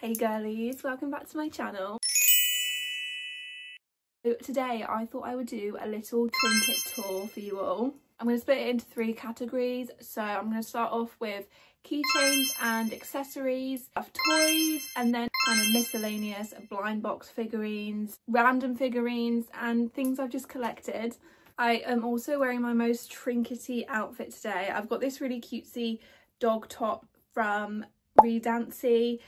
Hey girlies, welcome back to my channel. So today I thought I would do a little trinket tour for you all. I'm going to split it into 3 categories. So I'm going to start off with keychains and accessories, toys, and then kind of miscellaneous blind box figurines, random figurines, and things I've just collected. I am also wearing my most trinkety outfit today. I've got this really cutesy dog top from Redancy.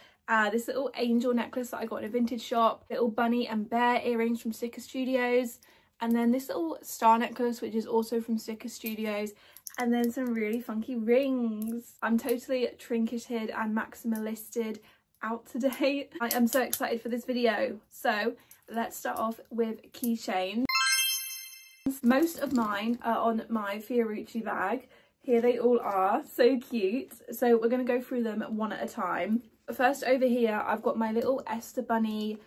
This little angel necklace that I got in a vintage shop, little bunny and bear earrings from Sticker Studios, and then this little star necklace which is also from Sticker Studios, and then some really funky rings. I'm totally trinketed and maximalisted out today. I am so excited for this video. So let's start off with keychains. Most of mine are on my Fiorucci bag. Here they all are, so cute. So we're going to go through them one at a time. First, over here I've got my little Esther Bunny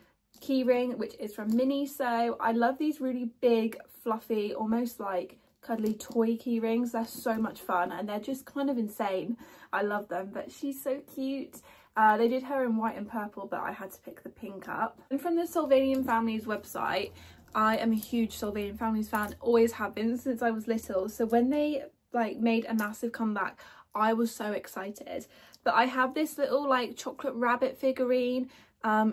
keyring, which is from Miniso. I love these really big, fluffy, almost like cuddly toy keyrings. They're so much fun and they're just kind of insane. I love them, but she's so cute. They did her in white and purple, but I had to pick the pink up. And from the Sylvanian Families website, I am a huge Sylvanian Families fan, always have been since I was little. So when they made a massive comeback, I was so excited. But I have this little chocolate rabbit figurine.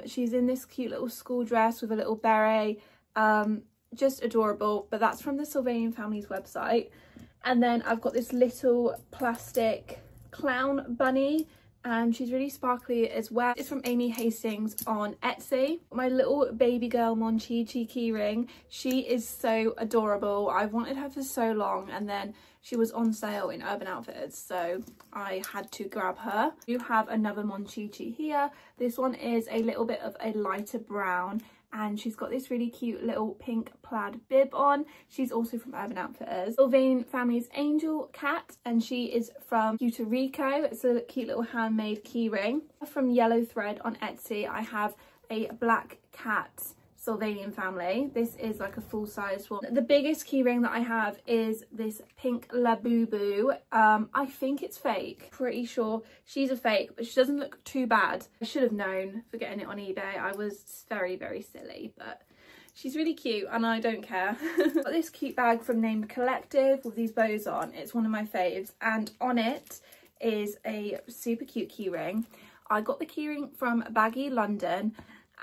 She's in this cute little school dress with a little beret. Just adorable. But that's from the Sylvanian Families website. And then I've got this little plastic clown bunny, and she's really sparkly as well. It's from Amy Hastings on Etsy. My little baby girl Monchichi keyring. She is so adorable. I've wanted her for so long, and then she was on sale in Urban Outfitters, so I had to grab her. You have another Monchichi here. This one is a little bit of a lighter brown, and she's got this really cute little pink plaid bib on. She's also from Urban Outfitters. Sylvanian Families Angel cat, and she is from Puerto Rico. It's a cute little handmade keyring. From Yellow Thread on Etsy, I have a black cat Sylvanian family. This is like a full-size one. The biggest keyring that I have is this pink Labubu. I think it's fake. Pretty sure she's a fake, but she doesn't look too bad. I should have known for getting it on eBay. I was very, very silly, but she's really cute and I don't care. Got this cute bag from Named Collective with these bows on. It's one of my faves, and on it is a super cute keyring. I got the keyring from Baggy London,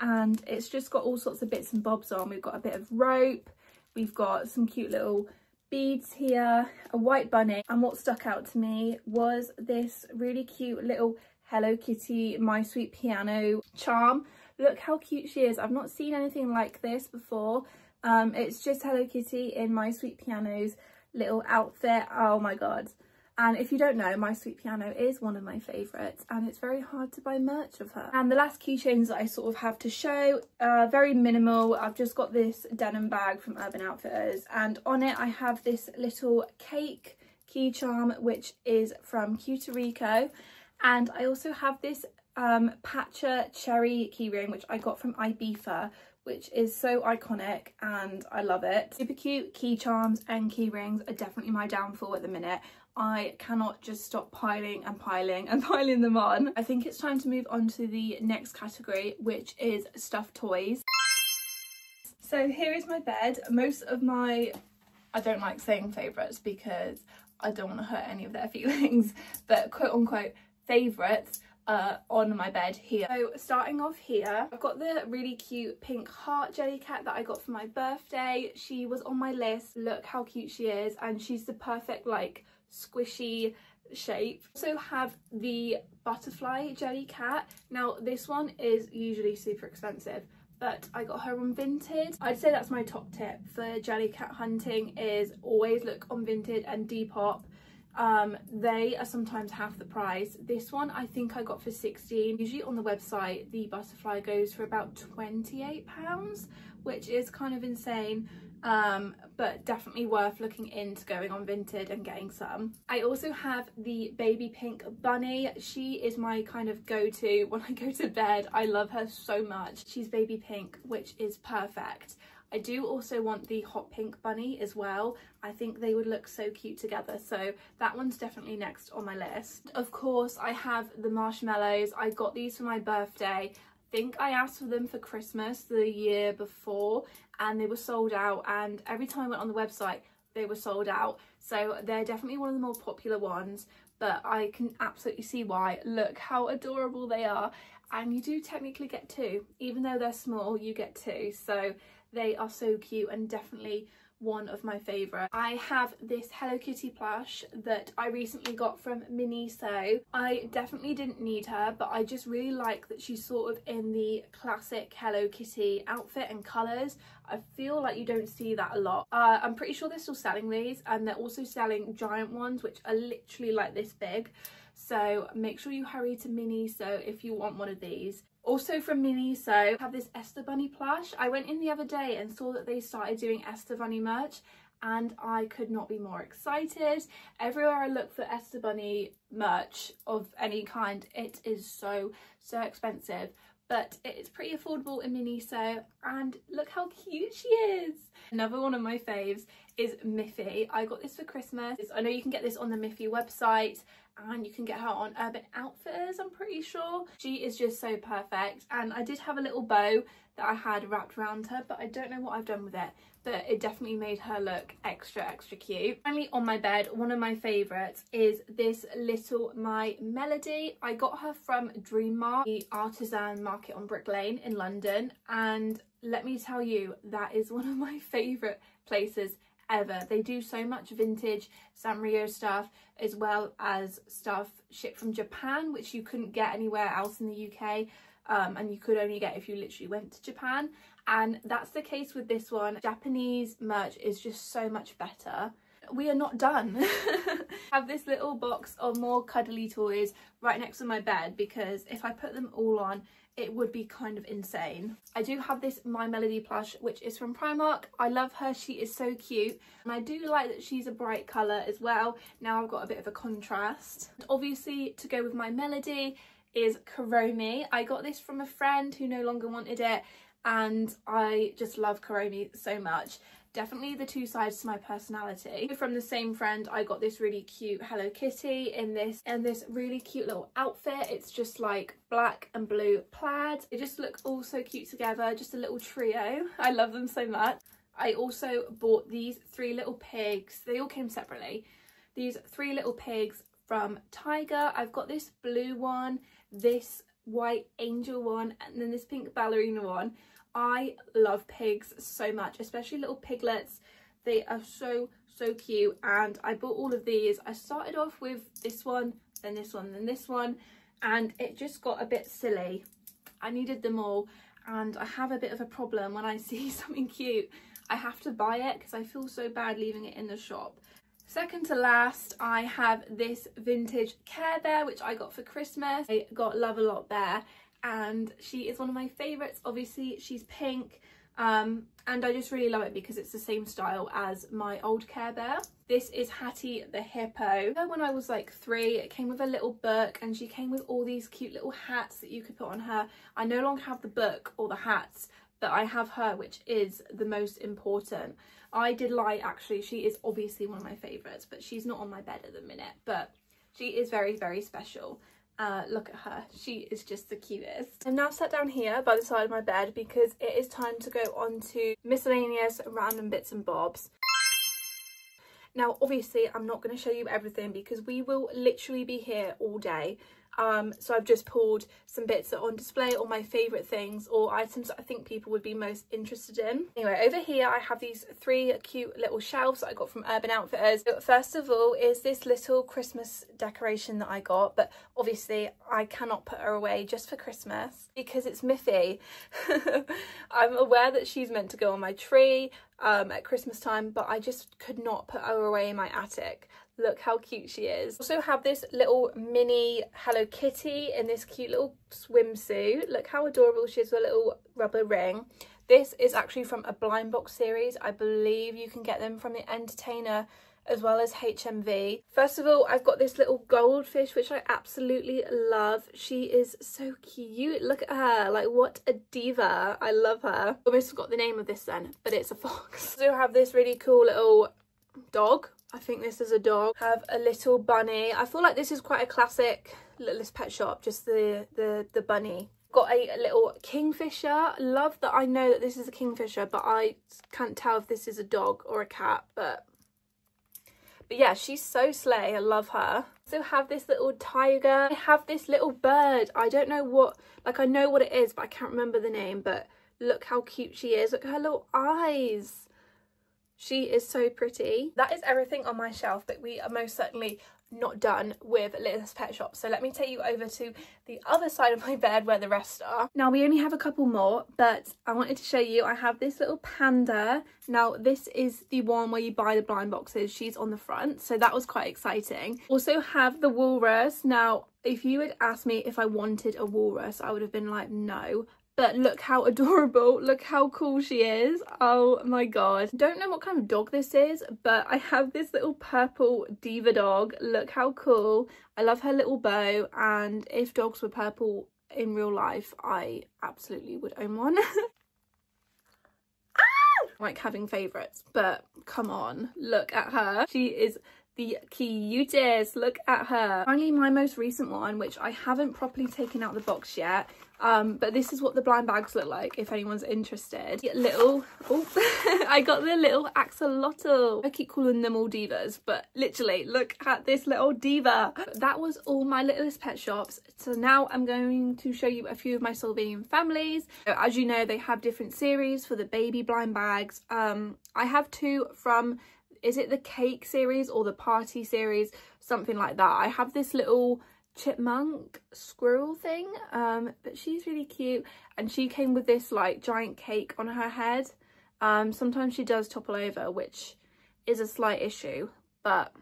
and it's just got all sorts of bits and bobs on. We've got a bit of rope, we've got some cute little beads here, a white bunny, and what stuck out to me was this really cute little Hello Kitty My Sweet Piano charm. Look how cute she is. I've not seen anything like this before. It's just Hello Kitty in My Sweet Piano's little outfit. Oh my god. And if you don't know, My Sweet Piano is one of my favourites, and it's very hard to buy merch of her. And the last keychains that I sort of have to show are very minimal. I've just got this denim bag from Urban Outfitters, and on it I have this little cake key charm, which is from Puerto Rico. And I also have this Pacha cherry keyring, which I got from Ibiza, which is so iconic and I love it. Super cute key charms and key rings are definitely my downfall at the minute. I cannot just stop piling and piling and piling them on. I think it's time to move on to the next category, which is stuffed toys. So here is my bed. Most of my, I don't like saying favourites because I don't want to hurt any of their feelings, but quote unquote favourites on my bed here. So starting off here, I've got the really cute pink heart Jellycat that I got for my birthday. She was on my list. Look how cute she is, and she's the perfect squishy shape. Also have the butterfly Jellycat. Now this one is usually super expensive, but I got her on Vinted. I'd say that's my top tip for Jellycat hunting, is always look on Vinted and Depop. They are sometimes half the price. This one I think I got for 16. Usually on the website the butterfly goes for about £28, which is kind of insane, but definitely worth looking into going on Vinted and getting some. I also have the baby pink bunny. She is my kind of go-to when I go to bed. I love her so much. She's baby pink, which is perfect. I do also want the hot pink bunny as well. I think they would look so cute together, so that one's definitely next on my list. Of course, I have the marshmallows. I got these for my birthday. I think I asked for them for Christmas the year before and they were sold out, and every time I went on the website they were sold out, so they're definitely one of the more popular ones, but I can absolutely see why. Look how adorable they are, and you do technically get two. Even though they're small, you get two, so they are so cute and definitely one of my favourite. I have this Hello Kitty plush that I recently got from Miniso. I definitely didn't need her, but I just really like that she's sort of in the classic Hello Kitty outfit and colours. I feel like you don't see that a lot. I'm pretty sure they're still selling these, and they're also selling giant ones which are literally like this big, so make sure you hurry to Miniso if you want one of these. Also from Miniso, I have this Easter Bunny plush. I went in the other day and saw that they started doing Easter Bunny merch, and I could not be more excited. Everywhere I look for Easter Bunny merch of any kind, it is so expensive, but it is pretty affordable in Miniso, and look how cute she is. Another one of my faves is Miffy. I got this for Christmas. I know you can get this on the Miffy website, and you can get her on Urban Outfitters, I'm pretty sure. She is just so perfect, and I did have a little bow that I had wrapped around her, but I don't know what I've done with it, but it definitely made her look extra cute. Finally, on my bed, one of my favourites is this little My Melody. I got her from Dream Mark, the artisan market on Brick Lane in London, and let me tell you, that is one of my favourite places ever. They do so much vintage Sanrio stuff, as well as stuff shipped from Japan, which you couldn't get anywhere else in the UK, and you could only get if you literally went to Japan. And that's the case with this one. Japanese merch is just so much better. We are not done. I have this little box of more cuddly toys right next to my bed, because if I put them all on, it would be kind of insane. I do have this My Melody plush, which is from Primark. I love her, she is so cute, and I do like that she's a bright colour as well. Now I've got a bit of a contrast. Obviously, to go with My Melody is Kuromi. I got this from a friend who no longer wanted it, and I just love Kuromi so much. Definitely the two sides to my personality. From the same friend, I got this really cute Hello Kitty in this really cute little outfit. It's just like black and blue plaid. They just look all so cute together, just a little trio. I love them so much. I also bought these three little pigs. They all came separately. These three little pigs from Tiger. I've got this blue one, this white angel one, and then this pink ballerina one. I love pigs so much, especially little piglets. They are so cute, and I bought all of these. I started off with this one, then this one, then this one, and it just got a bit silly. I needed them all, and I have a bit of a problem when I see something cute. I have to buy it because I feel so bad leaving it in the shop. Second to last, I have this vintage Care Bear, which I got for Christmas. I got Love a Lot Bear, and she is one of my favourites. Obviously she's pink, and I just really love it because it's the same style as my old Care Bear. This is Hattie the Hippo. When I was like 3, it came with a little book, and she came with all these cute little hats that you could put on her. I no longer have the book or the hats, but I have her, which is the most important. I did lie, actually, she is obviously one of my favourites, but she's not on my bed at the minute, but she is very special. Look at her, she is just the cutest. I'm now sat down here by the side of my bed because it is time to go on to miscellaneous random bits and bobs. Now obviously I'm not going to show you everything because we will literally be here all day. So I've just pulled some bits that are on display, or my favourite things or items that I think people would be most interested in. Anyway, over here I have these 3 cute little shelves that I got from Urban Outfitters. So first of all is this little Christmas decoration that I got, but obviously I cannot put her away just for Christmas because it's Miffy. I'm aware that she's meant to go on my tree at Christmas time, but I just could not put her away in my attic. Look how cute she is. Also have this little mini Hello Kitty in this cute little swimsuit. Look how adorable she is with a little rubber ring. This is actually from a blind box series. I believe you can get them from the Entertainer as well as HMV. First of all, I've got this little goldfish, which I absolutely love. She is so cute. Look at her, like what a diva. I love her. Almost forgot the name of this then, but it's a fox. So I have this really cool little dog. I think this is a dog. Have a little bunny. I feel like this is quite a classic Littlest Pet Shop, just the bunny. Got a little kingfisher. Love that I know that this is a kingfisher, but I can't tell if this is a dog or a cat, but yeah, she's so slay. I love her. So have this little tiger. I have this little bird. I don't know what, like I know what it is, but I can't remember the name, but look how cute she is. Look at her little eyes. She is so pretty. That is everything on my shelf, but we are most certainly not done with Littlest Pet Shop. So let me take you over to the other side of my bed where the rest are. Now we only have a couple more, but I wanted to show you, I have this little panda. Now this is the one where you buy the blind boxes. She's on the front, so that was quite exciting. Also have the walrus. Now if you had asked me if I wanted a walrus, I would have been like no. But look how adorable, look how cool she is. Oh my god. Don't know what kind of dog this is, but I have this little purple diva dog. Look how cool. I love her little bow, and if dogs were purple in real life, I absolutely would own one. Like having favourites, but come on, look at her. She is the cutest. Look at her. Finally, my most recent one, which I haven't properly taken out the box yet, but this is what the blind bags look like if anyone's interested. Little, oh, I got the little axolotl. I keep calling them all divas, but literally look at this little diva. That was all my Littlest Pet Shops. So now I'm going to show you a few of my Solvanian families. So as you know, they have different series for the baby blind bags. I have two from, is it the cake series or the party series, something like that. I have this little chipmunk squirrel thing, but she's really cute, and she came with this like giant cake on her head. Sometimes she does topple over, which is a slight issue, but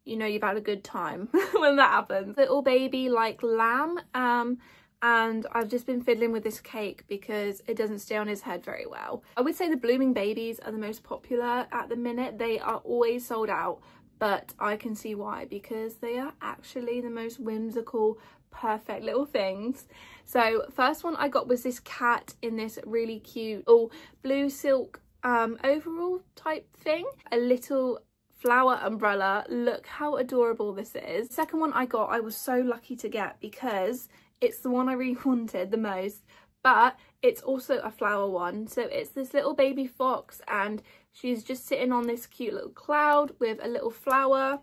you know you've had a good time when that happens. Little baby like lamb, and I've just been fiddling with this cake because it doesn't stay on his head very well. I would say the blooming babies are the most popular at the minute. They are always sold out, but I can see why, because they are actually the most whimsical, perfect little things. So first one I got was this cat in this really cute blue silk overall type thing, a little flower umbrella. Look how adorable this is. The second one I got, I was so lucky to get because it's the one I really wanted the most, but it's also a flower one. So it's this little baby fox, and she's just sitting on this cute little cloud with a little flower.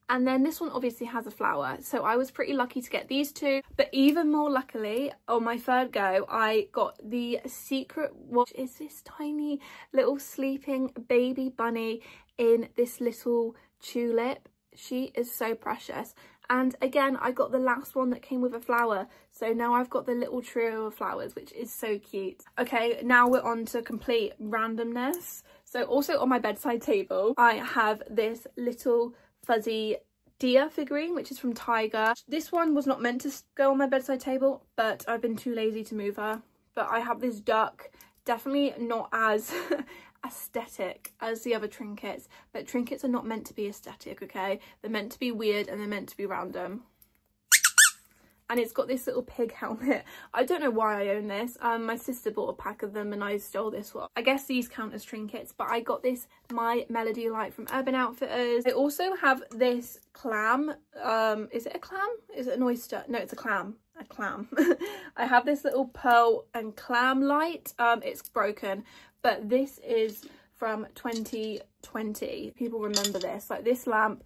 And then this one obviously has a flower, so I was pretty lucky to get these two. But even more luckily, on my third go, I got the secret, what is this tiny little sleeping baby bunny in this little tulip. She is so precious. And again, I got the last one that came with a flower, so now I've got the little trio of flowers, which is so cute. Okay, now we're on to complete randomness. So also on my bedside table, I have this little fuzzy deer figurine, which is from Tiger. This one was not meant to go on my bedside table, but I've been too lazy to move her. But I have this duck, definitely not as aesthetic as the other trinkets, but trinkets are not meant to be aesthetic, okay? They're meant to be weird and they're meant to be random. And it's got this little pig helmet. I don't know why I own this. My sister bought a pack of them and I stole this one. I guess these count as trinkets, but I got this My Melody light from Urban Outfitters. I also have this clam. Is it a clam? Is it an oyster? No, it's a clam. A clam. I have this little pearl and clam light. It's broken, but this is from 2020. People remember this. Like, this lamp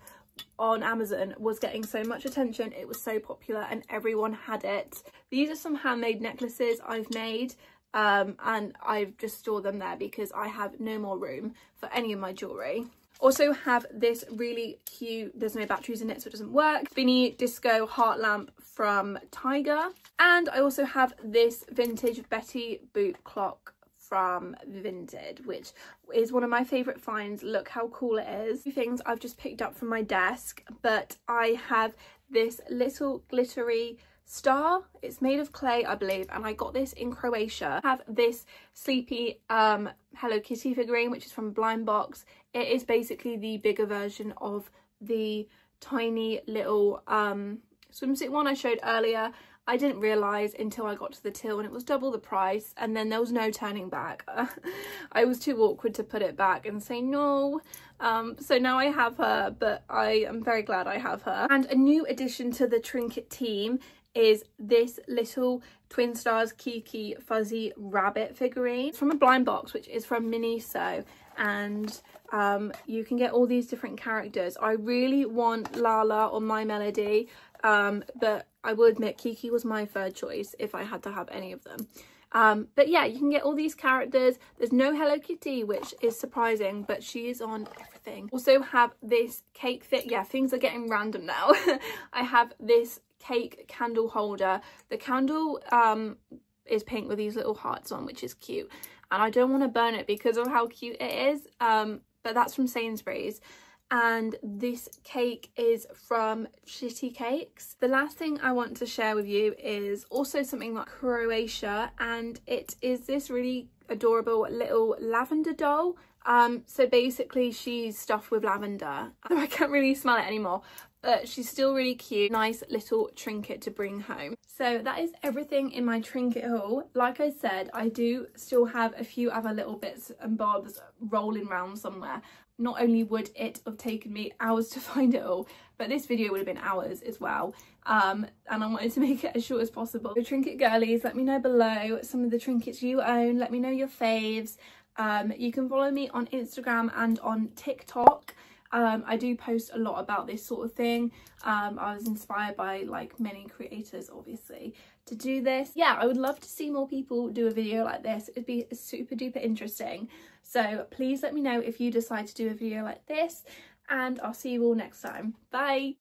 on Amazon was getting so much attention. It was so popular and everyone had it. These are some handmade necklaces I've made, and I've just stored them there because I have no more room for any of my jewellery. Also have this really cute, there's no batteries in it so it doesn't work, Spinny Disco heart lamp from Tiger. And I also have this vintage Betty boot clock from Vinted, which is one of my favourite finds. Look how cool it is. Two things I've just picked up from my desk, but I have this little glittery star. It's made of clay, I believe, and I got this in Croatia. I have this Sleepy Hello Kitty figurine, which is from Blind Box. It is basically the bigger version of the tiny little swimsuit one I showed earlier. I didn't realise until I got to the till and it was double the price, and then there was no turning back. I was too awkward to put it back and say no. So now I have her, but I am very glad I have her. And a new addition to the Trinket team is this little Twin Stars Kiki Fuzzy Rabbit figurine. It's from a Blind Box, which is from Miniso, and you can get all these different characters. I really want Lala or My Melody, but I will admit Kiki was my third choice if I had to have any of them. But yeah, you can get all these characters. There's no Hello Kitty, which is surprising, but she is on everything. Also have this cake fit. Yeah, things are getting random now. I have this cake candle holder. The candle is pink with these little hearts on, which is cute, and I don't want to burn it because of how cute it is, but that's from Sainsbury's. And this cake is from Shitty Cakes. The last thing I want to share with you is also something like Croatia, and it is this really adorable little lavender doll. So basically she's stuffed with lavender. I can't really smell it anymore, but she's still really cute. Nice little trinket to bring home. So that is everything in my trinket haul. Like I said, I do still have a few other little bits and bobs rolling around somewhere. Not only would it have taken me hours to find it all, but this video would have been hours as well. And I wanted to make it as short as possible. So trinket girlies, let me know below some of the trinkets you own. Let me know your faves. You can follow me on Instagram and on TikTok. I do post a lot about this sort of thing. I was inspired by like many creators obviously to do this. Yeah, I would love to see more people do a video like this. It'd be super duper interesting. So please let me know if you decide to do a video like this, and I'll see you all next time. Bye.